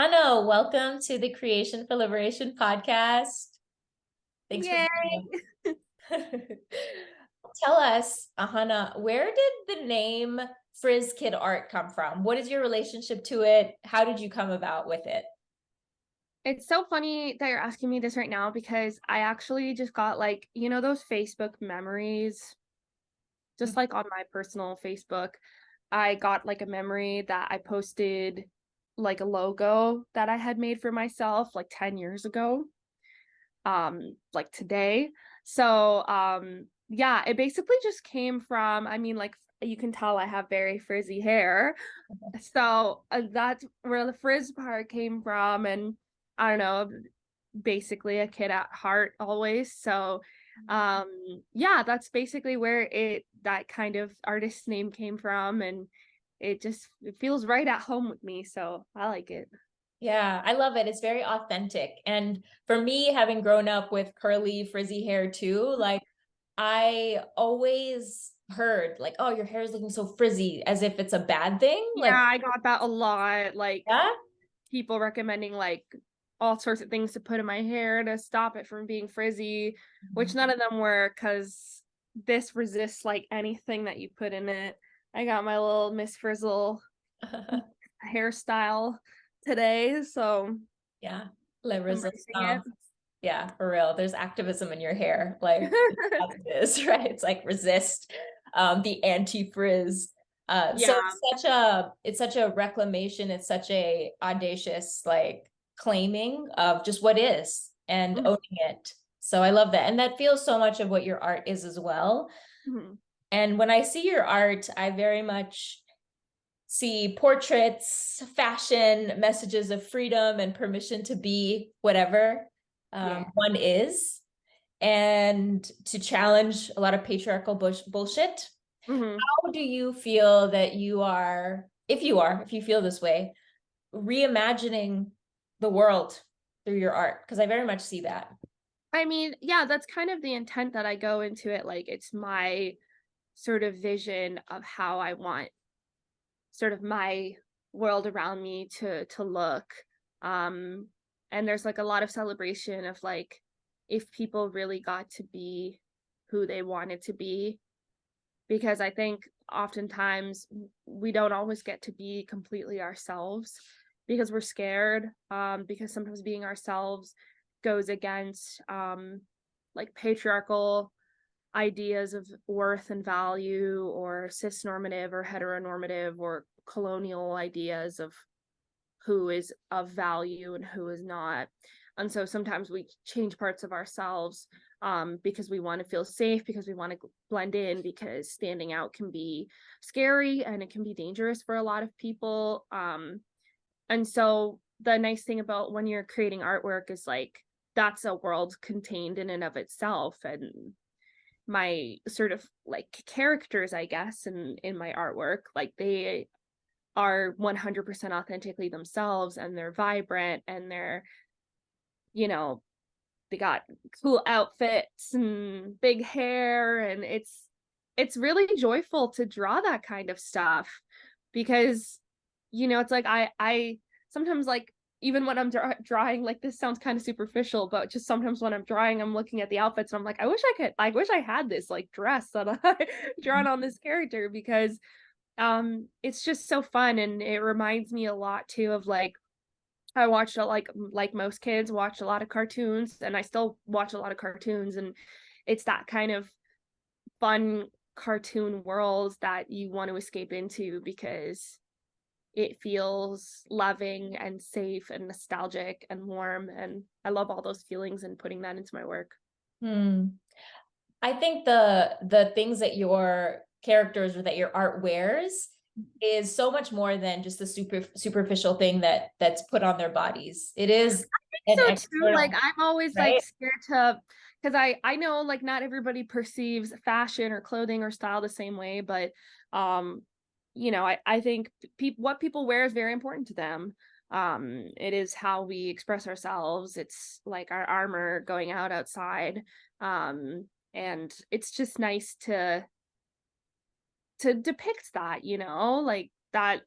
Hana, welcome to the Creation for Liberation podcast. Thanks for Yay! being here. Tell us, Hana, where did the name Frizz Kid Art come from? What is your relationship to it? How did you come about with it? It's so funny that you're asking me this right now because I actually just got those Facebook memories, just like on my personal Facebook. I got like a memory that I posted like a logo that I had made for myself like 10 years ago, like today. Yeah, it basically just came from, like you can tell I have very frizzy hair. So that's where the frizz part came from. And I don't know, basically a kid at heart always. Yeah, that's basically where that kind of artist name came from. And it feels right at home with me. So I like it. Yeah, I love it. It's very authentic. And for me, having grown up with curly, frizzy hair too, like I always heard like, oh, your hair is looking so frizzy as if it's a bad thing. Yeah, Like, I got that a lot. Like yeah. people recommending like all sorts of things to put in my hair to stop it from being frizzy, which none of them work because this resists like anything that you put in it. I got my little Miss Frizzle hairstyle today, so Yeah. Like resist. embracing it. Yeah, for real. There's activism in your hair. Like as it is, right? It's like resist the anti-frizz. So Yeah. it's such a reclamation, it's such a audacious like claiming of just what is and owning it. So I love that. And that feels so much of what your art is as well. Mhm. And when I see your art, I very much see portraits, fashion, messages of freedom and permission to be whatever Yeah. one is, and to challenge a lot of patriarchal bullshit. Mhm. How do you feel that you are, if you feel this way, reimagining the world through your art? Because I very much see that. I mean, yeah, that's kind of the intent that I go into it. Like it's my sort of vision of how I want sort of my world around me to look. um and there's like a lot of celebration of like if people really got to be who they wanted to be, because I think oftentimes we don't always get to be completely ourselves because we're scared, because sometimes being ourselves goes against like patriarchal ideas of worth and value, or cisnormative or heteronormative or colonial ideas of who is of value and who is not. And so sometimes we change parts of ourselves, because we want to feel safe, because we want to blend in, because standing out can be scary and it can be dangerous for a lot of people. And so the nice thing about when you're creating artwork is like that's a world contained in and of itself. And my sort of like characters, I guess, in my artwork, like they are 100% authentically themselves, and they're vibrant, and they're, you know, they got cool outfits and big hair, and it's really joyful to draw that kind of stuff because it's like I sometimes, like, even when I'm drawing, like, this sounds kind of superficial, but just sometimes when I'm drawing, I'm looking at the outfits and I'm like, I wish I had this like dress that I drawn on this character, because it's just so fun. And it reminds me a lot too of like I watched like most kids watch a lot of cartoons, and I still watch a lot of cartoons, and it's that kind of fun cartoon world that you want to escape into because it feels loving and safe and nostalgic and warm, and I love all those feelings and putting that into my work. Hmm. I think the things that your characters or that your art wears is so much more than just the superficial thing that's put on their bodies. It is an So too, like external, I'm always like right? scared to, because I know like not everybody perceives fashion or clothing or style the same way, but um I think what people wear is very important to them. It is how we express ourselves. It's like our armor going out outside. And it's just nice to depict that, like that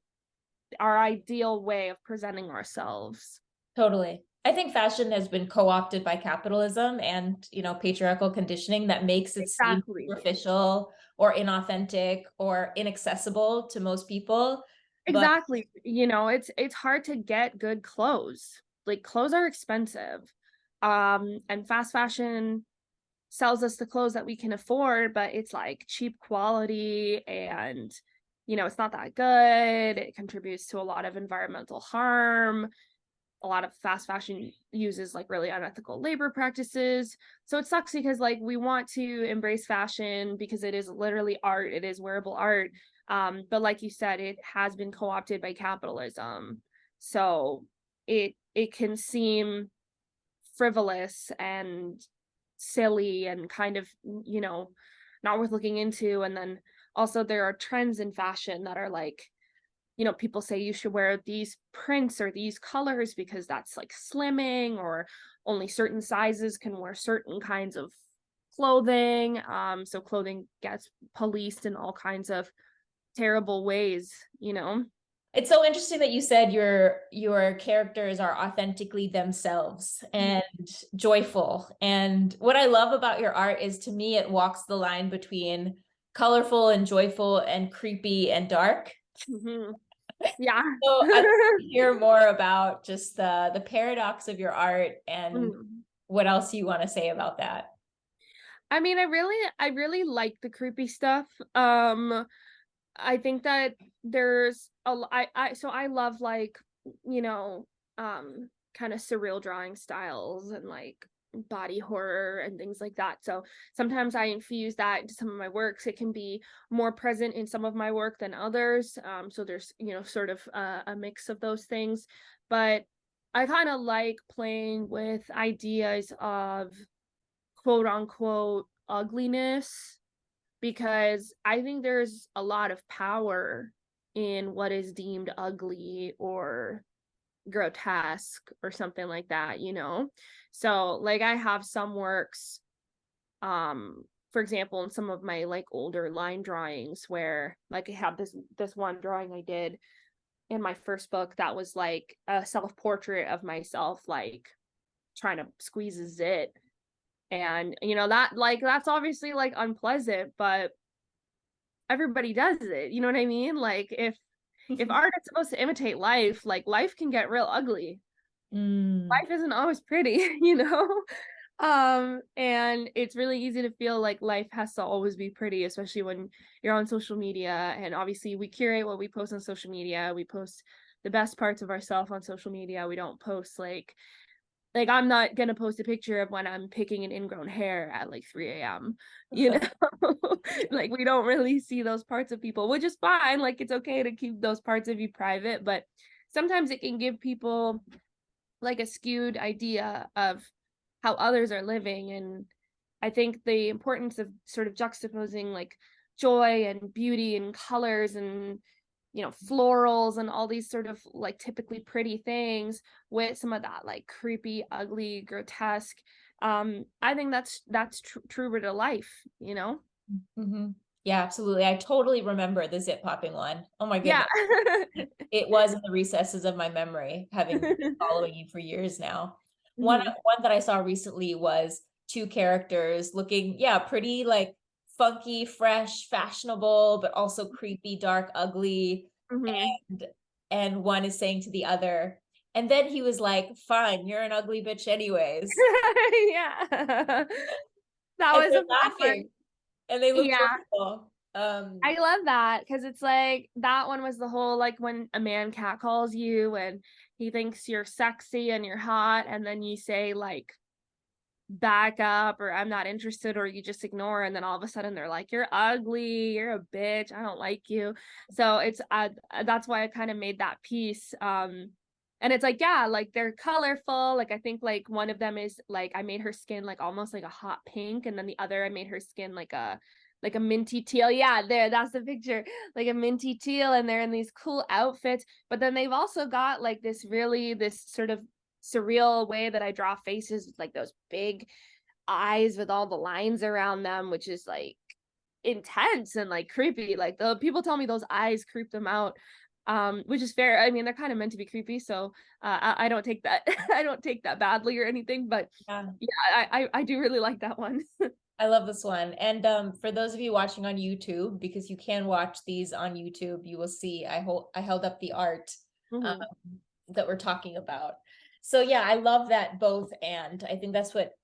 our ideal way of presenting ourselves. Totally. I think fashion has been co-opted by capitalism and, patriarchal conditioning that makes it seem Exactly. superficial or inauthentic or inaccessible to most people. But Exactly. It's hard to get good clothes. Like clothes are expensive. And fast fashion sells us the clothes that we can afford, but it's like cheap quality and it's not that good. It contributes to a lot of environmental harm. A lot of fast fashion uses like really unethical labor practices. So it sucks because like we want to embrace fashion because it is literally art, it is wearable art. But like you said, it has been co-opted by capitalism. So it can seem frivolous and silly and kind of, not worth looking into. And then also there are trends in fashion that are like, people say you should wear these prints or these colors because that's like slimming, or only certain sizes can wear certain kinds of clothing. So clothing gets policed in all kinds of terrible ways. it's so interesting that you said your characters are authentically themselves and joyful. And what I love about your art is, to me, it walks the line between colorful and joyful and creepy and dark. Mm-hmm. Yeah. So I'd like to hear more about just the paradox of your art and Mhm. what else you want to say about that. I mean, I really like the creepy stuff. I think that there's so I love like, you know, kind of surreal drawing styles and like body horror and things like that. So sometimes I infuse that into some of my works. It can be more present in some of my work than others. So there's, sort of a mix of those things. But I kind of like playing with ideas of quote unquote ugliness, because I think there's a lot of power in what is deemed ugly or grotesque or something like that. So like I have some works, for example, in some of my like older line drawings where like I have this one drawing I did in my first book that was like a self-portrait of myself like trying to squeeze a zit. And that like that's obviously like unpleasant, but everybody does it. You know what I mean? Like if art is supposed to imitate life, like life can get real ugly. Mm, Life isn't always pretty, and it's really easy to feel like life has to always be pretty, especially when you're on social media. And obviously we curate what we post on social media. We post the best parts of ourselves on social media. We don't post like I'm not gonna post a picture of when I'm picking an ingrown hair at like 3 a.m. you know Like we don't really see those parts of people, which is fine. Like it's okay to keep those parts of you private, but sometimes it can give people like a skewed idea of how others are living. And I think the importance of sort of juxtaposing like joy and beauty and colors and florals and all these sort of like typically pretty things with some of that like creepy, ugly, grotesque. I think that's truer to life. hmm. Yeah, absolutely. I totally remember the zip popping one. Oh my Yeah. goodness. It was in the recesses of my memory, having been following you for years now. One Hmm. one that I saw recently was two characters looking, yeah, pretty like funky, fresh, fashionable, but also creepy, dark, ugly. Hmm. And and one is saying to the other, and then he was like, "Fine, you're an ugly bitch anyways." Yeah. That And was they're a fun one. laughing and they look Yeah. joyful. I love that because it's like that one was the whole like when a man catcalls you and he thinks you're sexy and you're hot, and then you say like back up or I'm not interested, or you just ignore, and then all of a sudden they're like you're ugly, you're a bitch, I don't like you. So it's that's why I kind of made that piece. And it's like, yeah, like they're colorful. Like I think like one of them is like I made her skin like almost like a hot pink, and then the other I made her skin like a minty teal. Yeah, there, that's the picture. Like a minty teal, and they're in these cool outfits. But then they've also got like this sort of surreal way that I draw faces with like those big eyes with all the lines around them, which is like intense and like creepy. Like the people tell me those eyes creep them out. which is fair. I mean, they're kind of meant to be creepy, so I don't take that I don't take that badly or anything. But Yeah. yeah, I do really like that one. I love this one. And for those of you watching on YouTube, because you can watch these on YouTube, you will see I held up the art um, Mhm. that we're talking about. So yeah, I love that both and. I think that's what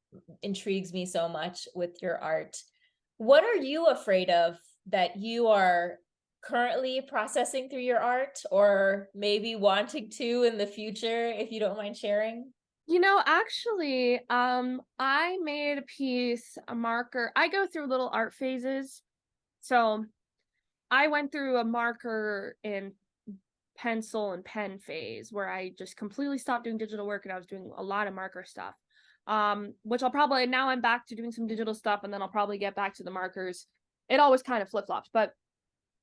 intrigues me so much with your art. What are you afraid of that you are currently processing through your art or maybe wanting to in the future, if you don't mind sharing? Actually, I made a piece, a marker. I go through little art phases. So I went through a marker and pencil and pen phase where I just completely stopped doing digital work and I was doing a lot of marker stuff. Which I'll probably now I'm back to doing some digital stuff and then I'll probably get back to the markers. It always kind of flip-flops, but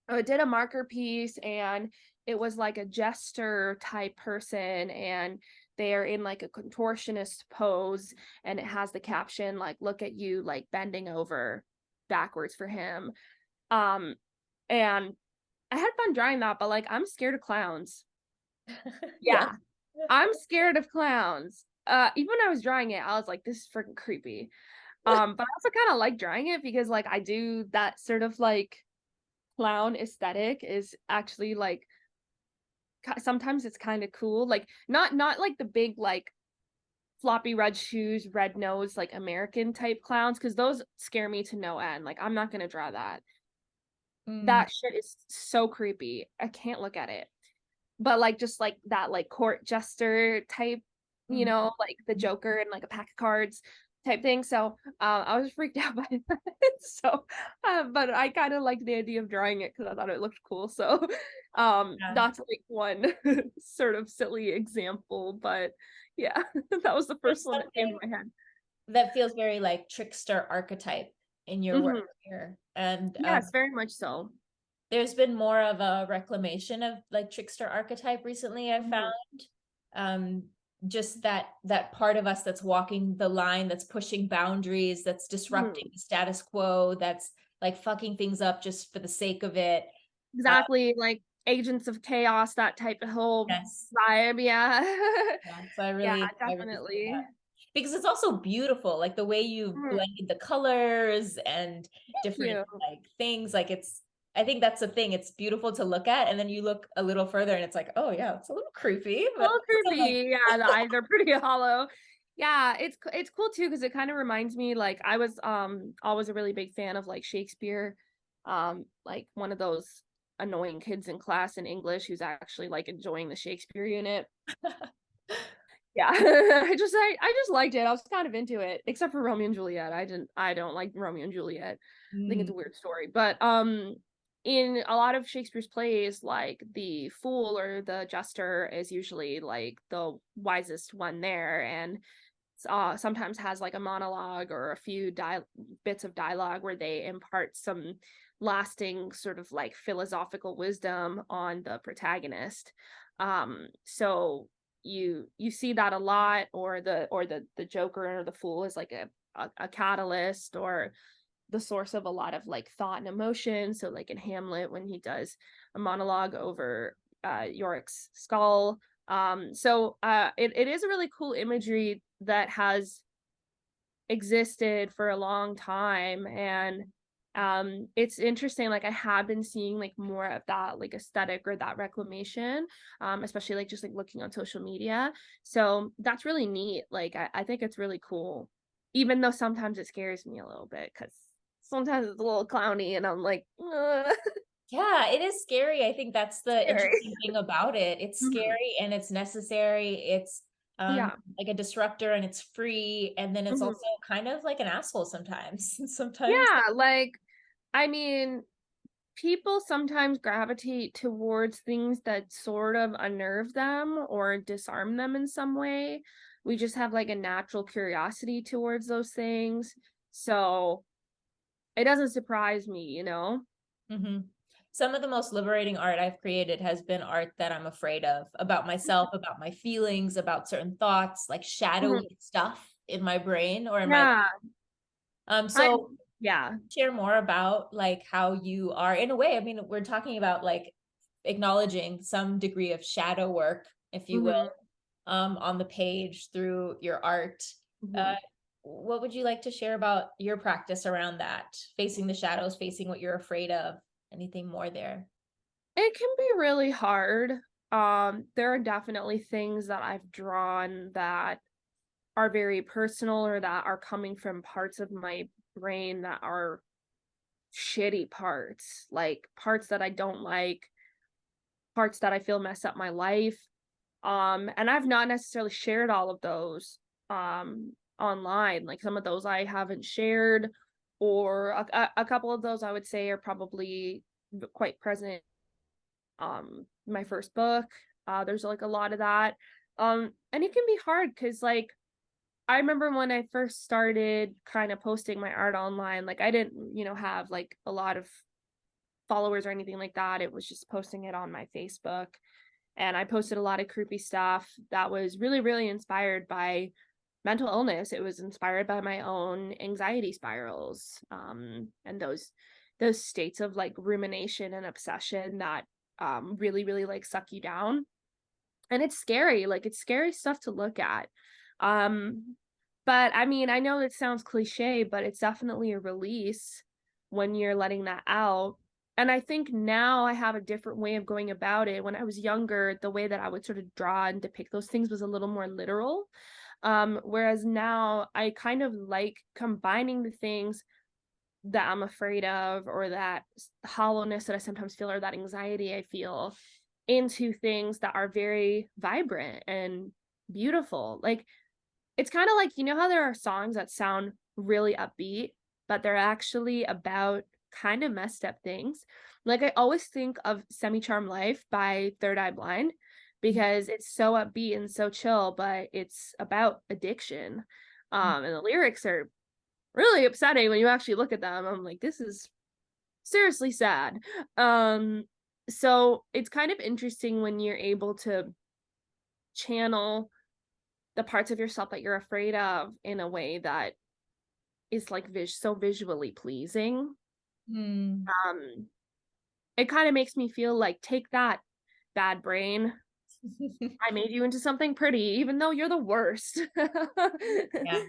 I did a marker piece and it was like a jester type person and they're in like a contortionist pose and it has the caption like look at you like bending over backwards for him. Um and I had fun drawing that, but like I'm scared of clowns. Yeah. Yeah, I'm scared of clowns. Even when I was drawing it, I was like, this is freaking creepy. But I also kind of like drawing it because like I do that sort of like clown aesthetic is actually like sometimes it's kind of cool. Like not like the big like floppy red shoes, red nose, like American type clowns, because those scare me to no end. Like I'm not gonna draw that. Mm, That shit is so creepy. I can't look at it. But like just like that like court jester type, mhm. like the Joker and like a pack of cards type thing. So I was freaked out by that. So but I kind of liked the idea of drawing it because I thought it looked cool. So Yeah. that's like one sort of silly example, but yeah, that was the There's first one that came to something my head. that feels very like trickster archetype in your work Hmm. here. And Yes, very much so. there's been more of a reclamation of like trickster archetype recently, I Mhm. found. Um, just that part of us that's walking the line, that's pushing boundaries, that's disrupting Mhm. the status quo, that's like fucking things up just for the sake of it. Uh, Exactly, like Agents of Chaos, that type of whole yes. vibe. Yeah. Yeah. So Yeah, I really see definitely. that. Because it's also beautiful, like the way you Mhm. blended the colors and Thank different you. like things. Like I think that's the thing. It's beautiful to look at, and then you look a little further, and it's like, oh yeah, it's a little creepy, A but little also like, creepy. Yeah, the eyes are pretty hollow. Yeah, it's cool too because it kind of reminds me like I was always a really big fan of like Shakespeare, like one of those annoying kids in class in English who's actually like enjoying the Shakespeare unit. Yeah, I just liked it. I was kind of into it, except for Romeo and Juliet. I don't like Romeo and Juliet. I think it's mm, a weird story. But in a lot of Shakespeare's plays, like the fool or the jester is usually like the wisest one there, and sometimes has like a monologue or a few bits of dialogue where they impart some lasting sort of like philosophical wisdom on the protagonist. So you see that a lot, or the Joker or the fool is like a catalyst or the source of a lot of like thought and emotion. So like in Hamlet when he does a monologue over Yorick's skull. It is a really cool imagery that has existed for a long time, and it's interesting, like I have been seeing like more of that like aesthetic or that reclamation, especially like just like looking on social media. So that's really neat. Like I think it's really cool, even though sometimes it scares me a little bit because sometimes it's a little clowny and I'm like yeah, it is scary. I think that's the scary. interesting thing about it. It's Mhm. scary and it's necessary. It's Yeah. like a disruptor and it's free, and then it's also Mhm. kind of like an asshole sometimes. Sometimes. Yeah, like I mean, people sometimes gravitate towards things that sort of unnerve them or disarm them in some way. We just have like a natural curiosity towards those things. So it doesn't surprise me. Mhm. Some of the most liberating art I've created has been art that I'm afraid of, about myself, about my feelings, about certain thoughts, like Mhm. shadowy stuff in my brain or in my Yeah, I so yeah. share more about like how you are in a way. I mean, we're talking about like acknowledging some degree of shadow work, if you will, Mhm. on the page through your art. Uh, Mhm. what would you like to share about your practice around that? Facing the shadows, facing what you're afraid of, anything more there? It can be really hard. There are definitely things that I've drawn that are very personal or that are coming from parts of my brain that are shitty parts, like parts that I don't like, parts that I feel mess up my life. And I've not necessarily shared all of those online. Like some of those I haven't shared, or a couple of those I would say are probably quite present. My first book, there's like a lot of that. And it can be hard because like I remember when I first started kind of posting my art online, like I didn't, have like a lot of followers or anything like that. It was just posting it on my Facebook. And I posted a lot of creepy stuff that was really, really inspired by mental illness. It was inspired by my own anxiety spirals, and those states of like rumination and obsession that really, really like suck you down. And it's scary, like it's scary stuff to look at. Um, but I mean, I know it sounds cliche, but it's definitely a release when you're letting that out. And I think now I have a different way of going about it. When I was younger, the way that I would sort of draw and depict those things was a little more literal. Whereas now I kind of like combining the things that I'm afraid of, or that hollowness that I sometimes feel, or that anxiety I feel, into things that are very vibrant and beautiful. Like it's kind of like, how there are songs that sound really upbeat, but they're actually about kind of messed up things. Like I always think of Semi Charm Life by Third Eye Blind because it's so upbeat and so chill, but it's about addiction. And the lyrics are really upsetting when you actually look at them. I'm like, this is seriously sad. Um, so it's kind of interesting when you're able to channel the parts of yourself that you're afraid of in a way that is like so visually pleasing. Hmm. Um, it kind of makes me feel like, take that, bad brain. I made you into something pretty, even though you're the worst. Yeah,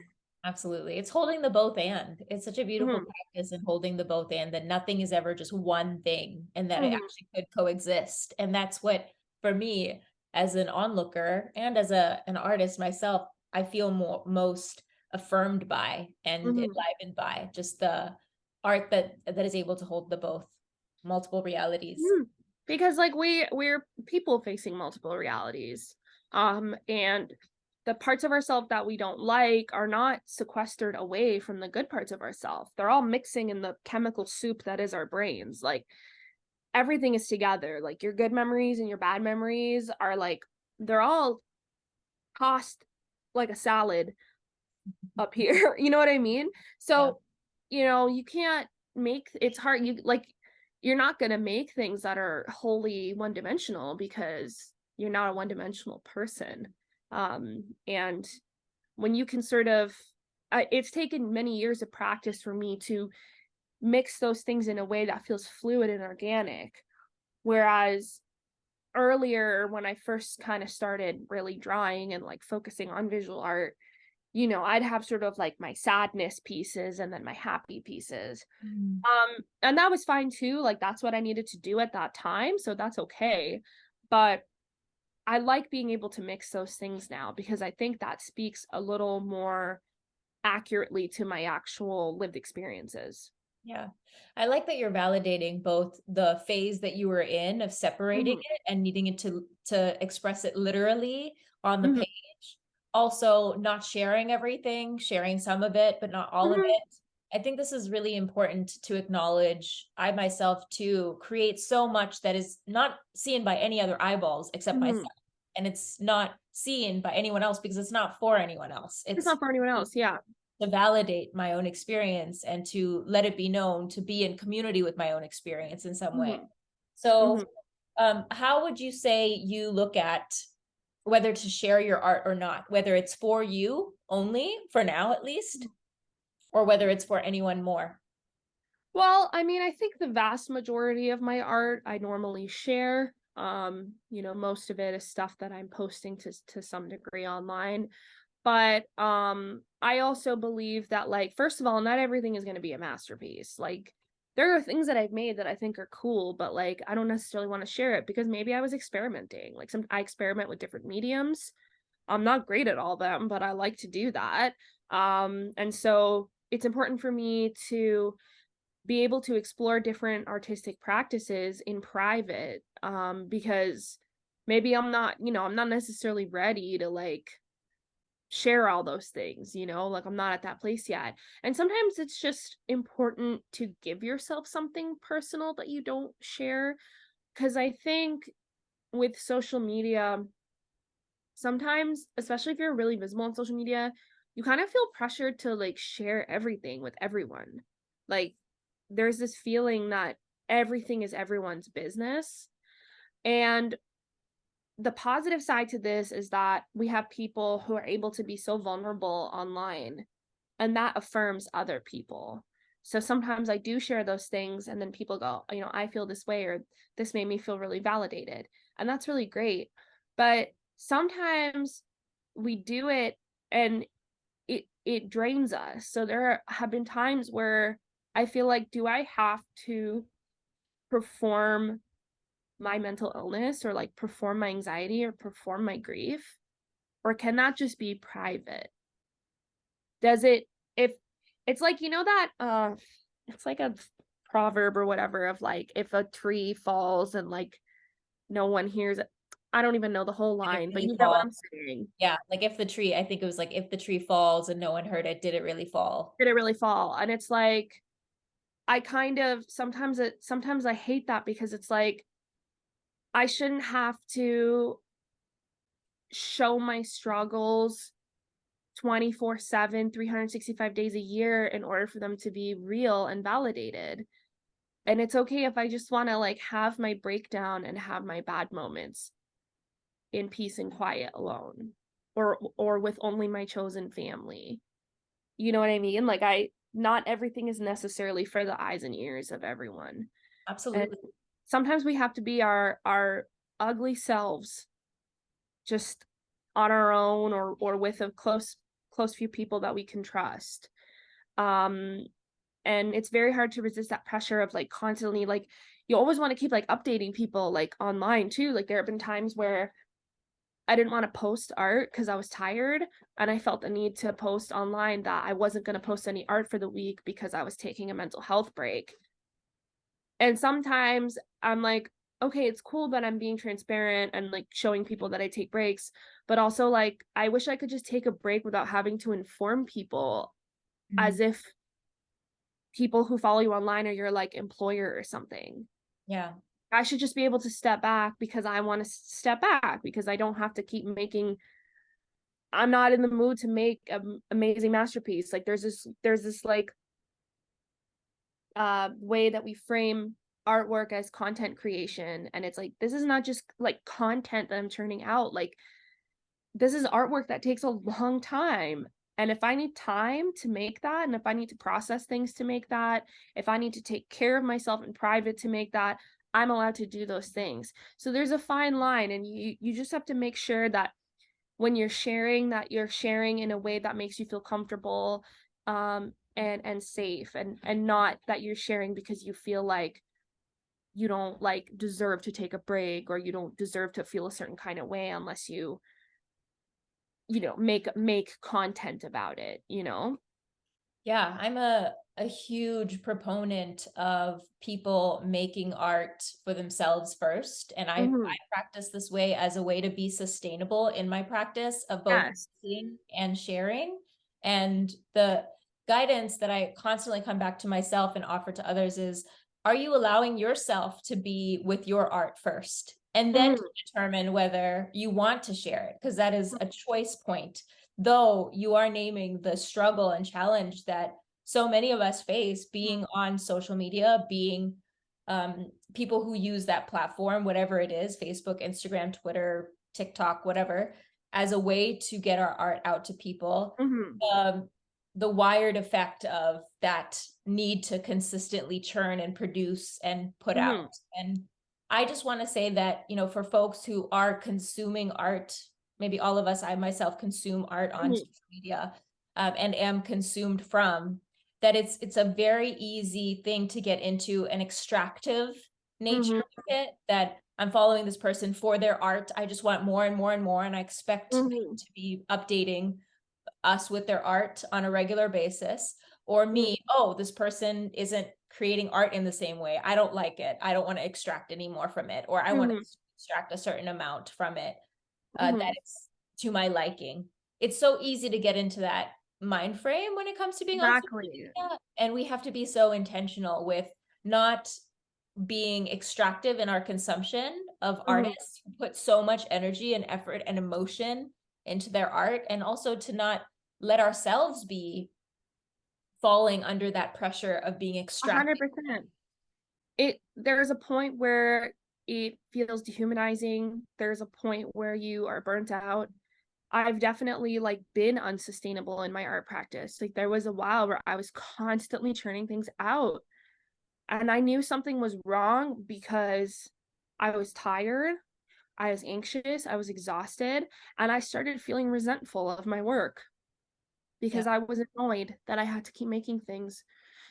absolutely. It's holding the both and. It's such a beautiful Mhm, practice in holding the both and, that nothing is ever just one thing and that it mhm, actually could coexist. And that's what, for me, as an onlooker and as an artist myself, I feel most affirmed by and mhm, enlivened by just the art that is able to hold the both multiple realities. mhm. Because like we're people facing multiple realities. And the parts of ourselves that we don't like are not sequestered away from the good parts of ourselves. They're all mixing in the chemical soup that is our brains. Like everything is together. Like your good memories and your bad memories are like, they're all tossed like a salad up here. You know what I mean? Yeah. So, you can't make, it's hard. You're not going to make things that are wholly one dimensional because you're not a one dimensional person. And when you can sort of, it's taken many years of practice for me to mix those things in a way that feels fluid and organic. Whereas earlier, when I first kind of started really drawing and like focusing on visual art, I'd have sort of like my sadness pieces and then my happy pieces. Mm. And that was fine too. Like that's what I needed to do at that time. So that's okay. But I like being able to mix those things now because I think that speaks a little more accurately to my actual lived experiences. Yeah. I like that you're validating both the phase that you were in of separating Mhm, it and needing it to express it literally on the mhm, page. Also, not sharing everything, sharing some of it, but not all of mhm, it. I think this is really important to acknowledge. I myself too create so much that is not seen by any other eyeballs except myself. mhm. And it's not seen by anyone else because it's not for anyone else. It's It's not for anyone else. Yeah. to validate my own experience and to let it be known, to be in community with my own experience in some way. Mhm, So, mhm. how would you say you look at whether to share your art or not, whether it's for you only, for now at least, or whether it's for anyone more? Well, I mean, I think the vast majority of my art I normally share. You know, most of it is stuff that I'm posting to some degree online. But I also believe that, like, first of all, not everything is going to be a masterpiece. Like, there are things that I've made that I think are cool, but like I don't necessarily want to share it because maybe I was experimenting. Like, I experiment with different mediums. I'm not great at all of them, but I like to do that. And so it's important for me to be able to explore different artistic practices in private, because maybe I'm not, you know, I'm not necessarily ready to like share all those things, you know, like I'm not at that place yet. And sometimes it's just important to give yourself something personal that you don't share. Because I think with social media, sometimes, especially if you're really visible on social media, you kind of feel pressured to like share everything with everyone. Like, there's this feeling that everything is everyone's business. And the positive side to this is that we have people who are able to be so vulnerable online, and that affirms other people. So sometimes I do share those things, and then people go, you know, I feel this way, or this made me feel really validated. And that's really great. But sometimes we do it and it drains us. So there have been times where I feel like, do I have to perform my mental illness, or like perform my anxiety, or perform my grief? Or can that just be private? Does it, if it's like, you know, that it's like a proverb or whatever of like, if a tree falls and like no one hears it. I don't even know the whole Did it line, but really you get what fall? I'm saying. Yeah, like if the tree, I think it was like if the tree falls and no one heard it, did it really fall? Did it really fall? And it's like, I kind of sometimes I hate that, because it's like I shouldn't have to show my struggles 24/7, 365 days a year in order for them to be real and validated. And it's okay if I just want to like have my breakdown and have my bad moments in peace and quiet alone, or with only my chosen family. You know what I mean? Like, I not everything is necessarily for the eyes and ears of everyone. And Absolutely. sometimes we have to be our ugly selves, just on our own, or with a close few people that we can trust. Um and it's very hard to resist that pressure of like constantly, like, you always want to keep like updating people like online too. Like, there have been times where I didn't want to post art because I was tired, and I felt the need to post online that I wasn't going to post any art for the week because I was taking a mental health break. And sometimes I'm like, okay, it's cool that I'm being transparent and like showing people that I take breaks, but also like I wish I could just take a break without having to inform people, Mhm. as if people who follow you online are your like employer or something. Yeah. I should just be able to step back because I want to step back, because I don't have to keep making, I'm not in the mood to make an amazing masterpiece. Like, there's this like way that we frame artwork as content creation, and it's like, this is not just like content that I'm churning out. Like, this is artwork that takes a long time. And if I need time to make that, and if I need to process things to make that, if I need to take care of myself in private to make that, I'm allowed to do those things. So there's a fine line, and you just have to make sure that when you're sharing, that you're sharing in a way that makes you feel comfortable, and safe, and not that you're sharing because you feel like you don't like deserve to take a break, or you don't deserve to feel a certain kind of way unless you know, make content about it, you know? Yeah, I'm a huge proponent of people making art for themselves first. And I Mhm. practice this way as a way to be sustainable in my practice of both Yes. seeing and sharing. And the guidance that I constantly come back to myself and offer to others is, are you allowing yourself to be with your art first? And then to Mhm. determine whether you want to share it, because that is a choice point, though you are naming the struggle and challenge that so many of us face being on social media, being people who use that platform, whatever it is, Facebook, Instagram, Twitter, TikTok, whatever, as a way to get our art out to people. Mhm. Um, the wired effect of that need to consistently churn and produce and put out. Mhm. And I just want to say that, for folks who are consuming art, maybe all of us, I myself consume art on Mhm. social media, and am consumed from, that it's a very easy thing to get into an extractive nature Mhm. of it, that I'm following this person for their art. I just want more and more and more, and I expect them Mhm. to be updating us with their art on a regular basis. Or Mhm. me, oh, this person isn't creating art in the same way. I don't like it. I don't want to extract any more from it, or I want to Mhm. extract a certain amount from it that Mhm. is to my liking. It's so easy to get into that mind frame when it comes to being on social Exactly. media, and we have to be so intentional with not being extractive in our consumption of Mhm. artists who put so much energy and effort and emotion into their art, and also to not let ourselves be falling under that pressure of being extracted. 100%. There's a point where it feels dehumanizing. There's a point where you are burnt out. I've definitely like been unsustainable in my art practice. Like there was a while where I was constantly churning things out and I knew something was wrong because I was tired, I was anxious, I was exhausted, and I started feeling resentful of my work Yeah. because I was annoyed that I had to keep making things.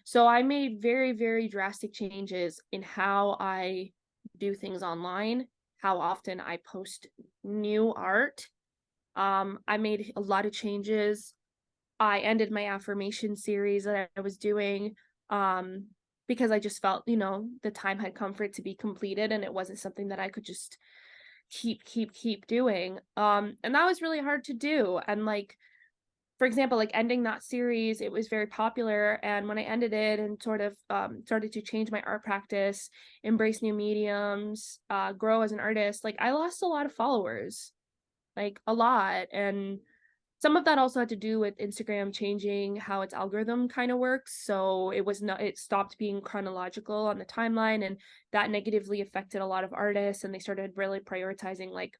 So I made very, very drastic changes in how I do things online, how often I post new art. I made a lot of changes. I ended my affirmation series that I was doing um, because I just felt, the time had come for it to be completed and it wasn't something that I could just keep doing. And that was really hard to do. And like, for example, like ending that series, it was very popular. And when I ended it and sort of started to change my art practice, embrace new mediums, grow as an artist, like I lost a lot of followers, like a lot. And some of that also had to do with Instagram changing how its algorithm kind of works. So it stopped being chronological on the timeline, and that negatively affected a lot of artists. And they started really prioritizing like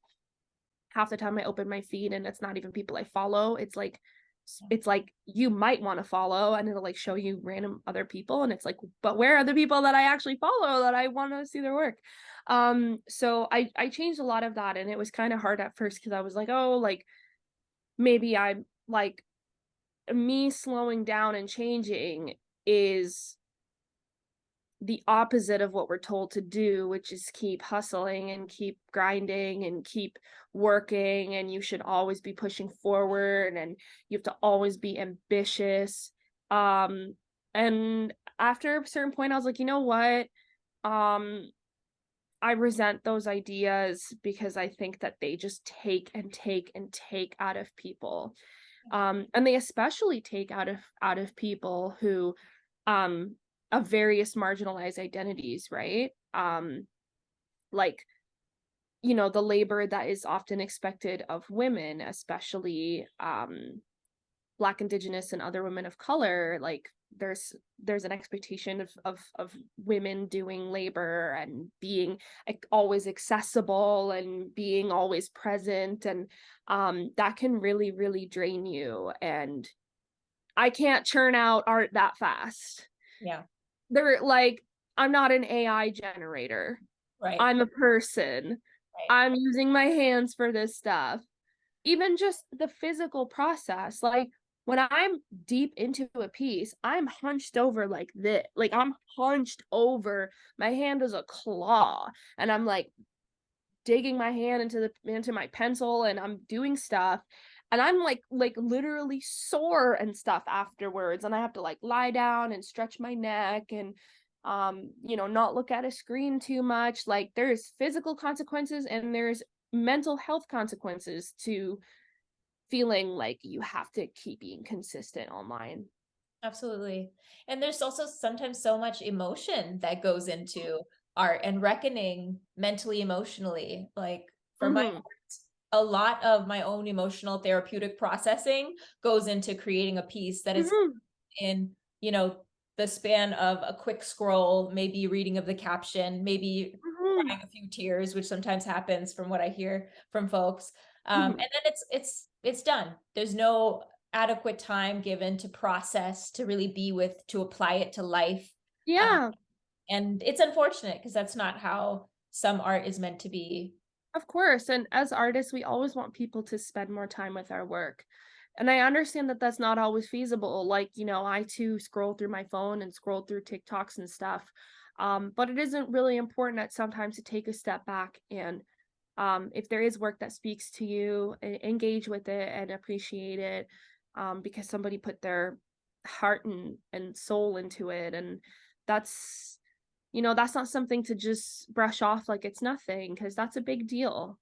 half the time I open my feed and it's not even people I follow. It's like you might want to follow and it'll like show you random other people and it's like, but where are the people that I actually follow that I want to see their work? So I changed a lot of that and it was kind of hard at first because I was like, oh, like maybe I'm like me slowing down and changing is the opposite of what we're told to do, which is keep hustling and keep grinding and keep working. And you should always be pushing forward and you have to always be ambitious. And after a certain point, I was like, you know what? Um, I resent those ideas because I think that they just take and take and take out of people. And they especially take out of people who um of various marginalized identities, right? Like the labor that is often expected of women, especially Black, Indigenous, and other women of color. Like there's an expectation of women doing labor and being like always accessible and being always present, and that can really really drain you. And I can't churn out art that fast. Yeah. They're like, I'm not an AI generator. Right. I'm a person. Right. I'm using my hands for this stuff. Even just the physical process, like when I'm deep into a piece, I'm hunched over like this. Like I'm hunched over. My hand is a claw, and I'm like digging my hand into my pencil, and I'm doing stuff, and I'm like literally sore and stuff afterwards, and I have to like lie down and stretch my neck and not look at a screen too much. Like there's physical consequences and there's mental health consequences to feeling like you have to keep being consistent online. Absolutely. And there's also sometimes so much emotion that goes into art and reckoning mentally, emotionally. Like for my Mm-hmm. art, a lot of my own emotional therapeutic processing goes into creating a piece that is Mm-hmm. in, the span of a quick scroll, maybe reading of the caption, maybe Mm-hmm. crying a few tears, which sometimes happens from what I hear from folks. And Mm-hmm. then it's done. There's no adequate time given to process, to really be with, to apply it to life. Um, Yeah. and it's unfortunate because that's not how some art is meant to be. Of course, and as artists, we always want people to spend more time with our work. And I understand that that's not always feasible. Like, I too scroll through my phone and scroll through TikToks and stuff. But it isn't really important at sometimes to take a step back and if there is work that speaks to you, engage with it and appreciate it because somebody put their heart and soul into it. And that's that's not something to just brush off like it's nothing, because that's a big deal.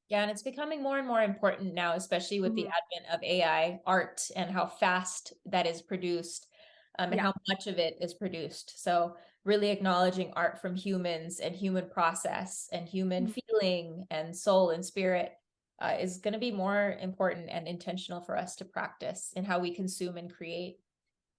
Yeah, and it's becoming more and more important now, especially with the Mhm. advent of AI art and how fast that is produced, and Yeah. how much of it is produced. So really acknowledging art from humans and human process and human Mhm. feeling and soul and spirit is going to be more important and intentional for us to practice in how we consume and create.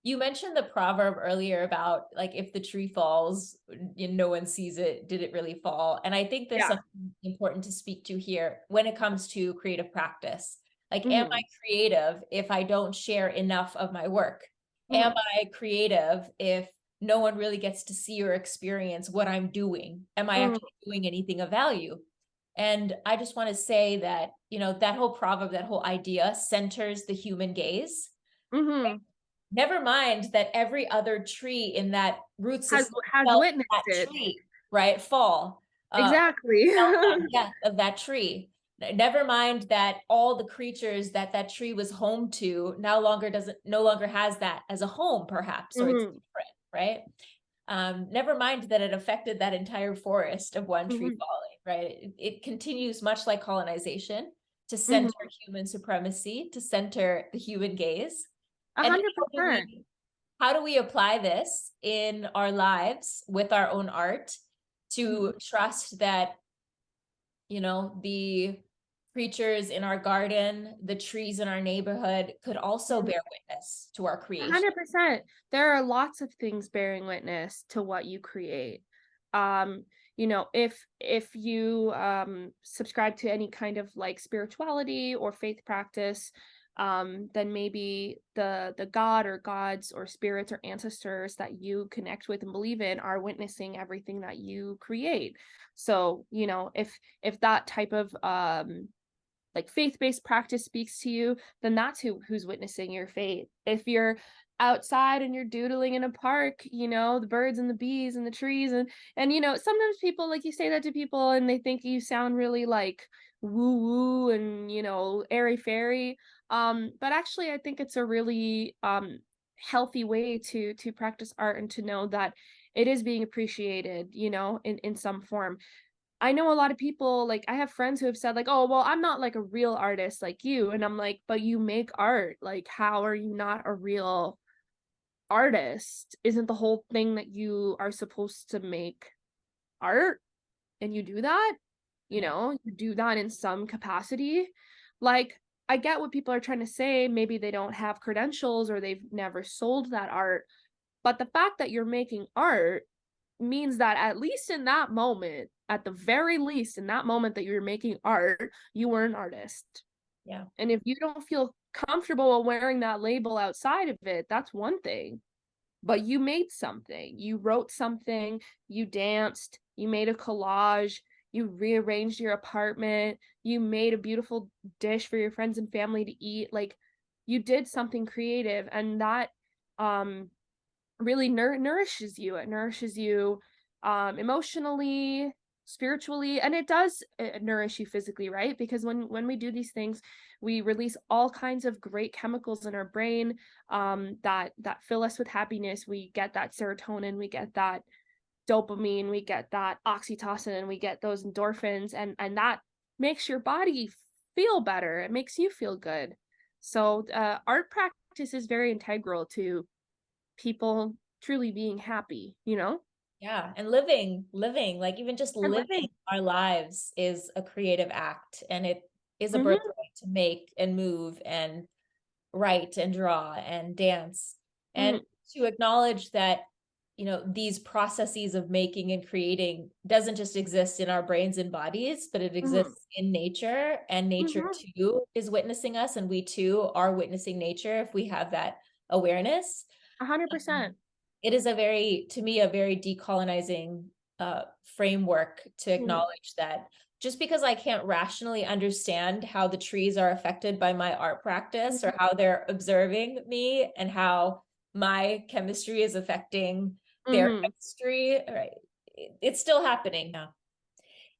You mentioned the proverb earlier about like if the tree falls, no one sees it, did it really fall? And I think there's Yeah. something important to speak to here when it comes to creative practice. Like, am I Mhm. creative if I don't share enough of my work? Am Mhm. I creative if no one really gets to see or experience what I'm doing? Am I Mhm. actually doing anything of value? And I just want to say that, that whole proverb, that whole idea centers the human gaze. Mhm. Never mind that every other tree in that root Has system has felt witnessed that it. tree, right, fall, Exactly. felt that death of that tree. Never mind that all the creatures that that tree was home to no longer has that as a home, perhaps, or it's Mhm. different, right? Never mind that it affected that entire forest of one tree Mhm. falling, right? It continues much like colonization to center Mhm. human supremacy, to center the human gaze. And how do 100%. we apply this in our lives with our own art to Mhm. trust that, the creatures in our garden, the trees in our neighborhood could also Mhm. bear witness to our creation? 100%. There are lots of things bearing witness to what you create. Um, if you subscribe to any kind of like spirituality or faith practice, then maybe the god or gods or spirits or ancestors that you connect with and believe in are witnessing everything that you create. So, if that type of like faith-based practice speaks to you, then that's who's witnessing your faith. If you're outside and you're doodling in a park, the birds and the bees and the trees and sometimes people like you say that to people and they think you sound really like woo woo and airy fairy. But actually I think it's a really healthy way to practice art and to know that it is being appreciated, in some form. I know a lot of people, like I have friends who have said like, "Oh, well, I'm not like a real artist like you." And I'm like, "But you make art. Like how are you not a real artist? Isn't the whole thing that you are supposed to make art and you do that? Yeah. You do that in some capacity." Like I get what people are trying to say, maybe they don't have credentials or they've never sold that art, but the fact that you're making art means that at least in that moment, at the very least in that moment that you're making art, you were an artist. Yeah. And if you don't feel comfortable wearing that label outside of it, that's one thing. But you made something, you wrote something, you danced, you made a collage, you rearranged your apartment, you made a beautiful dish for your friends and family to eat. Like you did something creative, and that um really nourishes you. It nourishes you emotionally, spiritually, and it does nourish you physically, right? Because when we do these things, we release all kinds of great chemicals in our brain that fill us with happiness. We get that serotonin, we get that dopamine, we get that oxytocin, we get those endorphins, and that makes your body feel better. It makes you feel good. So art practice is very integral to people truly being happy, you know? Yeah. And living, like even just And living living. our lives is a creative act. And it is a Mhm, birthright to make and move and write and draw and dance. And mhm, to acknowledge that, these processes of making and creating doesn't just exist in our brains and bodies, but it mhm, exists in nature, and nature mhm, too is witnessing us, and we too are witnessing nature if we have that awareness. Um, 100%. it is to me, a very decolonizing framework to Mm-hmm. acknowledge that just because I can't rationally understand how the trees are affected by my art practice or how they're observing me and how my chemistry is affecting their Mm-hmm. chemistry, right? It's still happening now.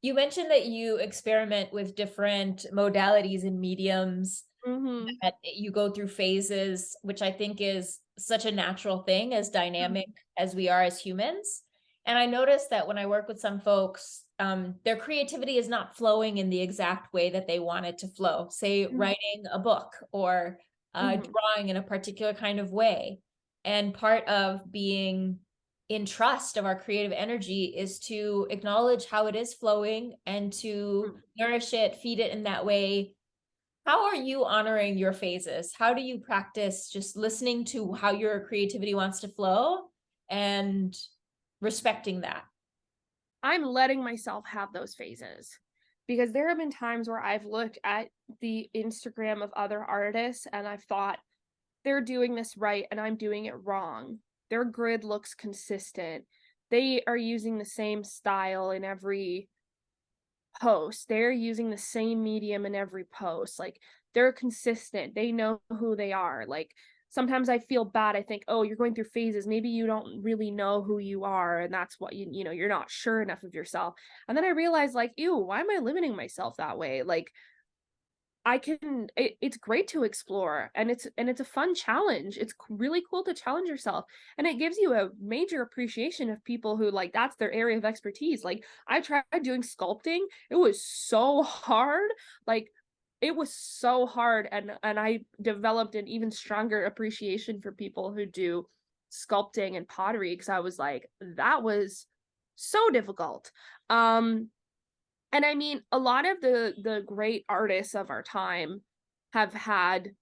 You mentioned that you experiment with different modalities and mediums, Mm-hmm. that you go through phases, which I think is such a natural thing, as dynamic as we are as humans. And I noticed that when I work with some folks, their creativity is not flowing in the exact way that they want it to flow, say writing a book or Mm-hmm. drawing in a particular kind of way. And part of being in trust of our creative energy is to acknowledge how it is flowing and to nourish it, feed it in that way. How are you honoring your phases? How do you practice just listening to how your creativity wants to flow and respecting that? I'm letting myself have those phases because there have been times where I've looked at the Instagram of other artists and I've thought they're doing this right and I'm doing it wrong. Their grid looks consistent. They are using the same style in every post. They're using the same medium in every post. Like they're consistent. They know who they are. Like sometimes I feel bad. I think, "Oh, you're going through phases. Maybe you don't really know who you are and that's what you know, you're not sure enough of yourself." And then I realized like, "Ew, why am I limiting myself that way?" Like it's great to explore and it's a fun challenge. It's really cool to challenge yourself and it gives you a major appreciation of people who like that's their area of expertise. Like I tried doing sculpting. It was so hard. Like it was so hard and I developed an even stronger appreciation for people who do sculpting and pottery because I was like that was so difficult. And I mean, a lot of the great artists of our time have had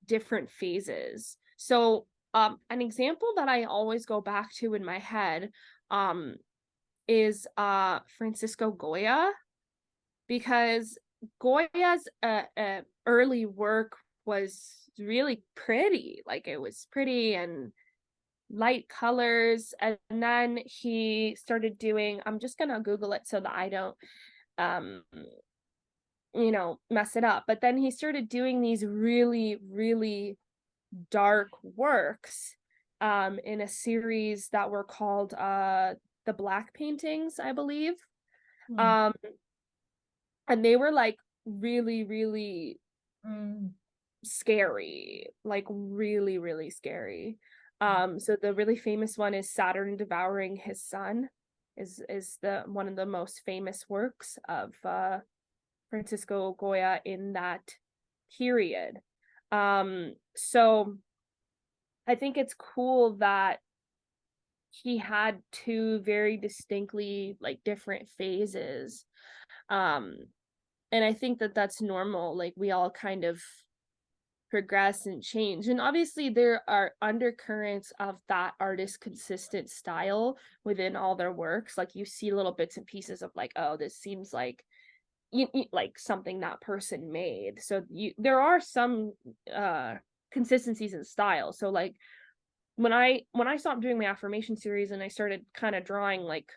different phases. So, an example that I always go back to in my head, um, is Francisco Goya because Goya's early work was really pretty. Like it was pretty and light colors, and then he started doing. I'm just gonna Google it so that I don't um mess it up. But then he started doing these really, really dark works in a series that were called the Black Paintings, I believe. Hmm. Um and they were like really, really Mm. scary, like really, really scary. So the really famous one is Saturn Devouring His Son is the one of the most famous works of Francisco Goya in that period. So I think it's cool that he had two very distinctly like different phases. Um, and I think that that's normal. Like we all kind of progress and change. And obviously there are undercurrents of that artist's consistent style within all their works. Like you see little bits and pieces of like, oh, this seems like like something that person made. So there are some consistencies in style. So like when I stopped doing my affirmation series and I started kind of drawing like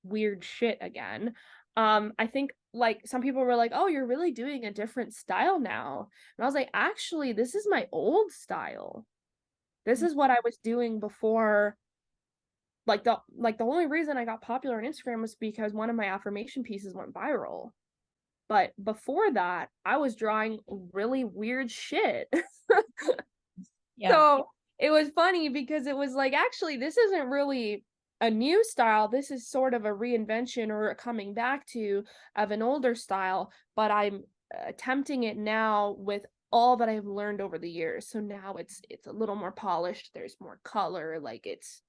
weird shit again, I think like some people were like, "Oh, you're really doing a different style now." And I was like, "Actually, this is my old style. This is what I was doing before." Like the only reason I got popular on Instagram was because one of my affirmation pieces went viral. But before that, I was drawing really weird shit. Yeah. So it was funny because it was like, actually, this isn't really a new style. This is sort of a reinvention or a coming back to of an older style, but I'm attempting it now with all that I've learned over the years. So now it's a little more polished. There's more color. Like it's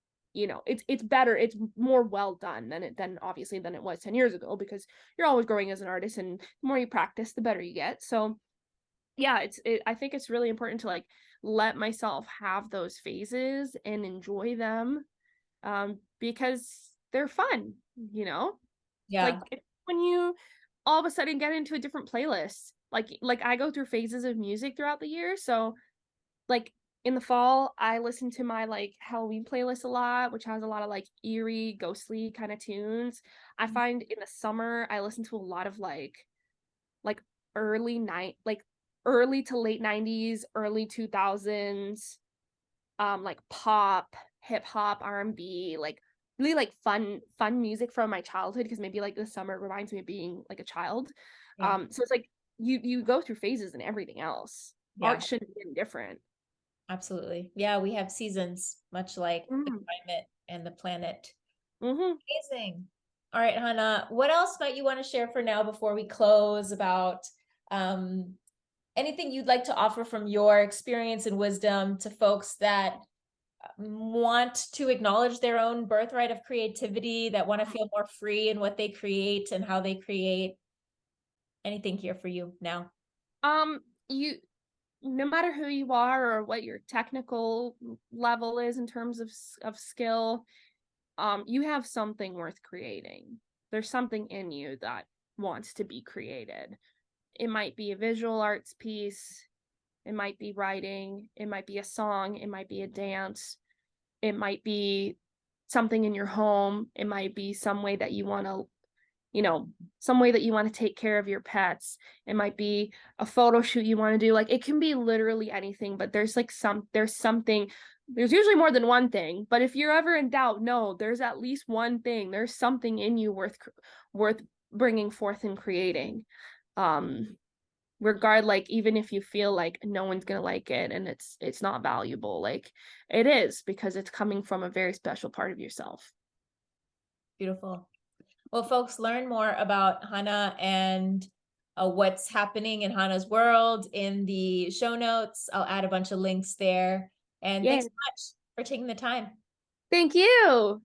better. It's more well done than obviously than it was 10 years ago because you're always growing as an artist and the more you practice, the better you get. So yeah, I think it's really important to like let myself have those phases and enjoy them because they're fun, you know? Like Yeah. when you all of a sudden get into a different playlist. Like I go through phases of music throughout the year, so like In the fall, I listen to my like Halloween playlist a lot, which has a lot of like eerie, ghostly kind of tunes. I find in the summer I listen to a lot of like early night like early to late 90s, early 2000s, like pop, hip hop, R&B, like really like fun music from my childhood because maybe like the summer reminds me of being like a child. Yeah. So it's like you go through phases and everything else. Yeah, Art shouldn't be any different. absolutely. Yeah, we have seasons, much like the Mm. climate and the planet. Hmm. Amazing. All right, Hannah, what else might you want to share for now before we close about um, anything you'd like to offer from your experience and wisdom to folks that want to acknowledge their own birthright of creativity, that want to feel more free in what they create and how they create? Anything here for you now? You no matter who you are or what your technical level is in terms of skill, you have something worth creating. There's something in you that wants to be created. It might be a visual arts piece, it might be writing, it might be a song, it might be a dance, it might be something in your home, it might be some way that you want to, you know, some way that you want to take care of your pets. It might be a photo shoot you want to do. Like it can be literally anything, but there's something, there's usually more than one thing, but if you're ever in doubt, no, there's at least one thing. There's something in you worth bringing forth and creating. Um like even if you feel like no one's going to like it and it's not valuable, like it is because it's coming from a very special part of yourself. Beautiful. Well, folks, learn more about Hana and what's happening in Hana's world in the show notes. I'll add a bunch of links there. And Yeah. thanks so much for taking the time. Thank you.